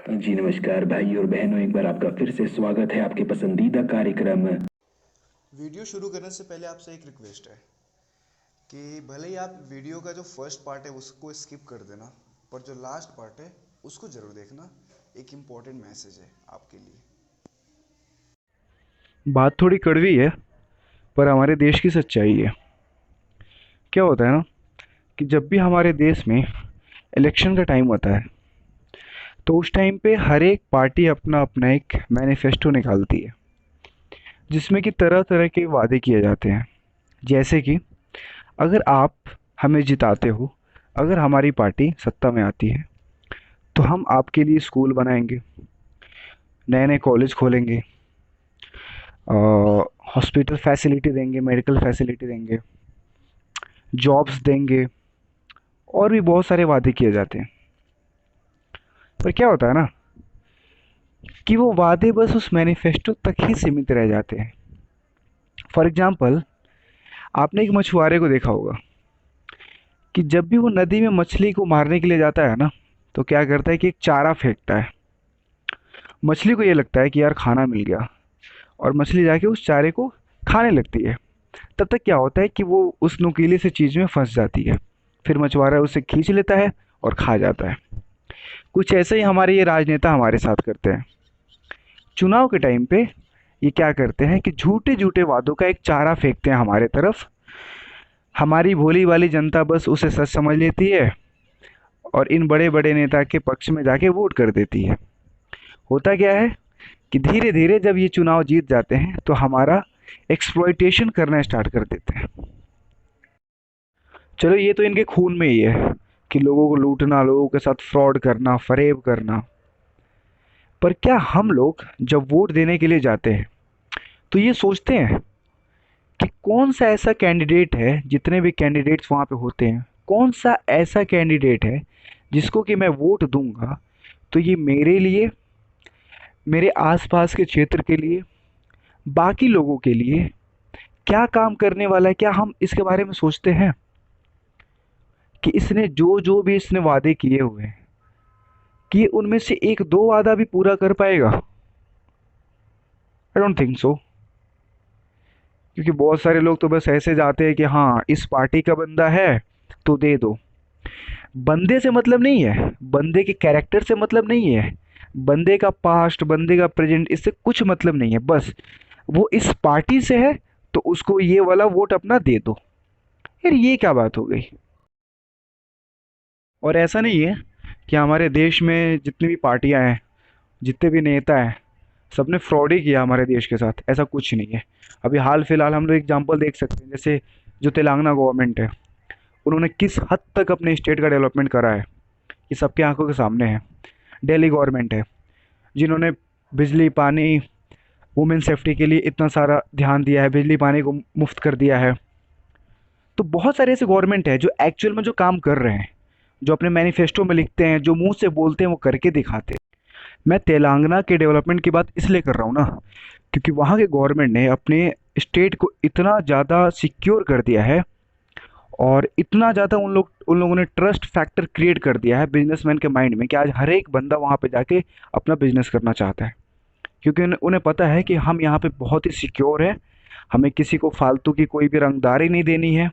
जी नमस्कार भाई और बहनों, एक बार आपका फिर से स्वागत है आपके पसंदीदा कार्यक्रम। वीडियो शुरू करने से पहले आपसे एक रिक्वेस्ट है कि भले ही आप वीडियो का जो फर्स्ट पार्ट है उसको स्किप कर देना, पर जो लास्ट पार्ट है उसको ज़रूर देखना। एक इम्पॉर्टेंट मैसेज है आपके लिए। बात थोड़ी कड़वी है पर हमारे देश की सच्चाई है। क्या होता है ना कि जब भी हमारे देश में इलेक्शन का टाइम होता है तो उस टाइम पे हर एक पार्टी अपना अपना एक मैनिफेस्टो निकालती है जिसमें कि तरह तरह के वादे किए जाते हैं। जैसे कि अगर आप हमें जिताते हो, अगर हमारी पार्टी सत्ता में आती है तो हम आपके लिए स्कूल बनाएंगे, नए नए कॉलेज खोलेंगे, हॉस्पिटल फैसिलिटी देंगे, मेडिकल फैसिलिटी देंगे, जॉब्स देंगे, और भी बहुत सारे वादे किए जाते हैं। पर क्या होता है ना कि वो वादे बस उस मैनिफेस्टो तक ही सीमित रह जाते हैं। फॉर एग्जाम्पल, आपने एक मछुआरे को देखा होगा कि जब भी वो नदी में मछली को मारने के लिए जाता है ना, तो क्या करता है कि एक चारा फेंकता है। मछली को ये लगता है कि यार खाना मिल गया, और मछली जाके उस चारे को खाने लगती है। तब तक क्या होता है कि वो उस नुकीली से चीज़ में फंस जाती है। फिर मछुआरा उसे खींच लेता है और खा जाता है। कुछ ऐसे ही हमारे ये राजनेता हमारे साथ करते हैं। चुनाव के टाइम पे ये क्या करते हैं कि झूठे झूठे वादों का एक चारा फेंकते हैं हमारे तरफ। हमारी भोली वाली जनता बस उसे सच समझ लेती है और इन बड़े बड़े नेता के पक्ष में जाके वोट कर देती है। होता क्या है कि धीरे धीरे जब ये चुनाव जीत जाते हैं तो हमारा एक्सप्लॉइटेशन करना स्टार्ट कर देते हैं। चलो, ये तो इनके खून में ही है कि लोगों को लूटना, लोगों के साथ फ्रॉड करना, फरेब करना। पर क्या हम लोग जब वोट देने के लिए जाते हैं तो ये सोचते हैं कि कौन सा ऐसा कैंडिडेट है, जितने भी कैंडिडेट्स वहाँ पे होते हैं, कौन सा ऐसा कैंडिडेट है जिसको कि मैं वोट दूंगा तो ये मेरे लिए, मेरे आसपास के क्षेत्र के लिए, बाकी लोगों के लिए क्या काम करने वाला है। क्या हम इसके बारे में सोचते हैं कि इसने जो जो भी इसने वादे किए हुए हैं कि उनमें से एक दो वादा भी पूरा कर पाएगा? I don't think so. क्योंकि बहुत सारे लोग तो बस ऐसे जाते हैं कि हाँ इस पार्टी का बंदा है तो दे दो। बंदे से मतलब नहीं है, बंदे के कैरेक्टर से मतलब नहीं है, बंदे का पास्ट, बंदे का प्रेजेंट, इससे कुछ मतलब नहीं है। बस वो इस पार्टी से है तो उसको ये वाला वोट अपना दे दो। यार ये क्या बात हो गई? और ऐसा नहीं है कि हमारे देश में जितनी भी पार्टियां हैं, जितने भी नेता हैं, सबने फ्रॉड ही किया हमारे देश के साथ। ऐसा कुछ नहीं है। अभी हाल फिलहाल हम लोग एग्जांपल देख सकते हैं, जैसे जो तेलंगाना गवर्नमेंट है, उन्होंने किस हद तक अपने स्टेट का डेवलपमेंट करा है, ये सबके आंखों के सामने है। दिल्ली गवर्नमेंट है जिन्होंने बिजली, पानी, वुमेन सेफ्टी के लिए इतना सारा ध्यान दिया है, बिजली पानी को मुफ्त कर दिया है। तो बहुत सारे ऐसे गवर्नमेंट है जो एक्चुअल में जो काम कर रहे हैं, जो अपने मैनिफेस्टो में लिखते हैं, जो मुंह से बोलते हैं वो करके दिखाते हैं। मैं तेलंगाना के डेवलपमेंट की बात इसलिए कर रहा हूँ ना, क्योंकि वहाँ के गवर्नमेंट ने अपने स्टेट को इतना ज़्यादा सिक्योर कर दिया है, और इतना ज़्यादा उन लोगों ने ट्रस्ट फैक्टर क्रिएट कर दिया है बिजनेसमैन के माइंड में कि आज हर एक बंदा वहाँ पे जाके अपना बिजनेस करना चाहता है। क्योंकि उन्हें पता है कि हम यहाँ पे बहुत ही सिक्योर है, हमें किसी को फालतू की कोई भी रंगदारी नहीं देनी है,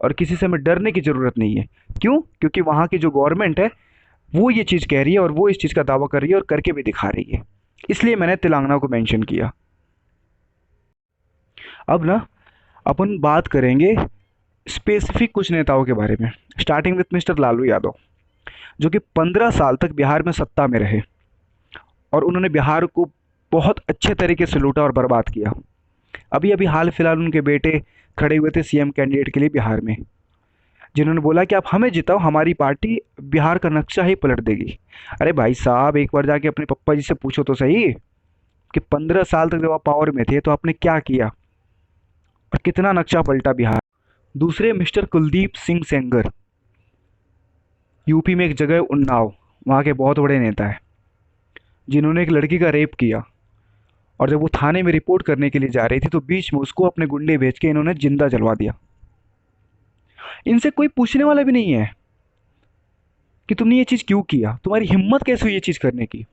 और किसी से हमें डरने की ज़रूरत नहीं है। क्यों? क्योंकि वहाँ की जो गवर्नमेंट है वो ये चीज़ कह रही है और वो इस चीज़ का दावा कर रही है और करके भी दिखा रही है। इसलिए मैंने तेलंगाना को मेंशन किया। अब ना अपन बात करेंगे स्पेसिफिक कुछ नेताओं के बारे में, starting with mister Lalu Yadav, जो कि 15 साल तक बिहार में सत्ता में रहे और उन्होंने बिहार को बहुत अच्छे तरीके से लूटा और बर्बाद किया। अभी अभी हाल फिलहाल उनके बेटे खड़े हुए थे सीएम कैंडिडेट के लिए बिहार में, जिन्होंने बोला कि आप हमें जिताओ, हमारी पार्टी बिहार का नक्शा ही पलट देगी। अरे भाई साहब, एक बार जाके अपने पप्पा जी से पूछो तो सही कि 15 साल तक जब आप पावर में थे तो आपने क्या किया और कितना नक्शा पलटा बिहार। दूसरे मिस्टर कुलदीप सिंह सेंगर, यूपी में एक जगह है उन्नाव, वहाँ के बहुत बड़े नेता है, जिन्होंने एक लड़की का रेप किया, और जब वो थाने में रिपोर्ट करने के लिए जा रही थी तो बीच में उसको अपने गुंडे भेज के इन्होंने जिंदा जलवा दिया। इनसे कोई पूछने वाला भी नहीं है कि तुमने ये चीज़ क्यों किया, तुम्हारी हिम्मत कैसे हुई ये चीज़ करने की।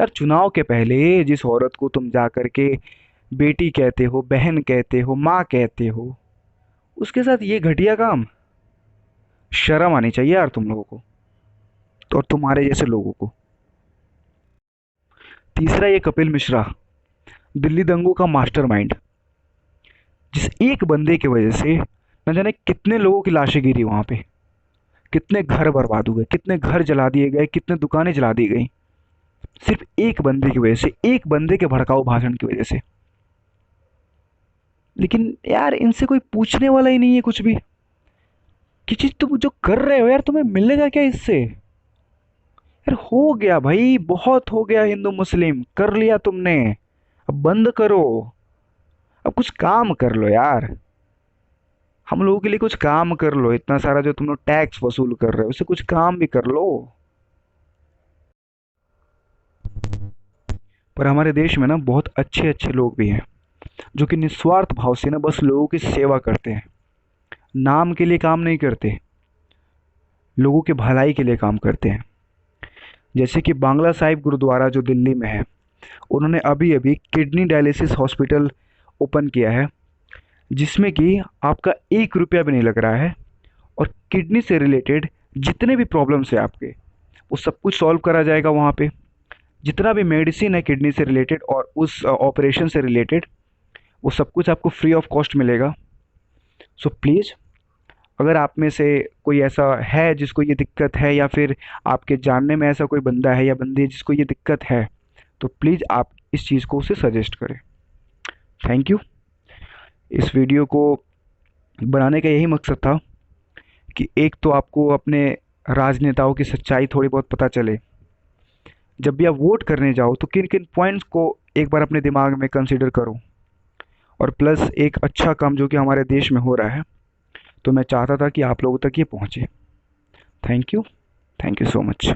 यार चुनाव के पहले जिस औरत को तुम जा कर के बेटी कहते हो, बहन कहते हो, माँ कहते हो, उसके साथ ये घटिया काम। शर्म आनी चाहिए यार तुम लोगों को, तो और तुम्हारे जैसे लोगों को। तीसरा ये कपिल मिश्रा, दिल्ली दंगों का मास्टरमाइंड, जिस एक बंदे की वजह से न जाने कितने लोगों की लाशें गिरी वहां पे, कितने घर बर्बाद हुए, कितने घर जला दिए गए, कितने दुकानें जला दी गई, सिर्फ एक बंदे की वजह से, एक बंदे के भड़काऊ भाषण की वजह से। लेकिन यार इनसे कोई पूछने वाला ही नहीं है कुछ भी कि चीज तुम जो कर रहे हो यार तुम्हें मिलेगा क्या इससे। यार हो गया भाई, बहुत हो गया, हिंदू मुस्लिम कर लिया तुमने, अब बंद करो, अब कुछ काम कर लो यार, हम लोगों के लिए कुछ काम कर लो। इतना सारा जो तुम लोग टैक्स वसूल कर रहे हो उससे कुछ काम भी कर लो। पर हमारे देश में ना बहुत अच्छे अच्छे लोग भी हैं जो कि निस्वार्थ भाव से ना बस लोगों की सेवा करते हैं, नाम के लिए काम नहीं करते, लोगों की भलाई के लिए काम करते हैं। जैसे कि बांग्ला साहिब गुरुद्वारा जो दिल्ली में है, उन्होंने अभी अभी किडनी डायलिसिस हॉस्पिटल ओपन किया है, जिसमें कि आपका 1 रुपया भी नहीं लग रहा है, और किडनी से रिलेटेड जितने भी प्रॉब्लम्स है आपके, वो सब कुछ सॉल्व करा जाएगा वहाँ पे। जितना भी मेडिसिन है किडनी से रिलेटेड और उस ऑपरेशन से रिलेटेड, वो सब कुछ आपको फ्री ऑफ कॉस्ट मिलेगा। सो प्लीज़, अगर आप में से कोई ऐसा है जिसको ये दिक्कत है, या फिर आपके जानने में ऐसा कोई बंदा है या बंदी है जिसको ये दिक्कत है, तो प्लीज़ आप इस चीज़ को उसे सजेस्ट करें। Thank you. इस वीडियो को बनाने का यही मकसद था कि एक तो आपको अपने राजनेताओं की सच्चाई थोड़ी बहुत पता चले, जब भी आप वोट करने जाओ तो किन किन पॉइंट्स को एक बार अपने दिमाग में कंसिडर करो, और प्लस एक अच्छा काम जो कि हमारे देश में हो रहा है, तो मैं चाहता था कि आप लोगों तक ये पहुँचे। Thank you so much.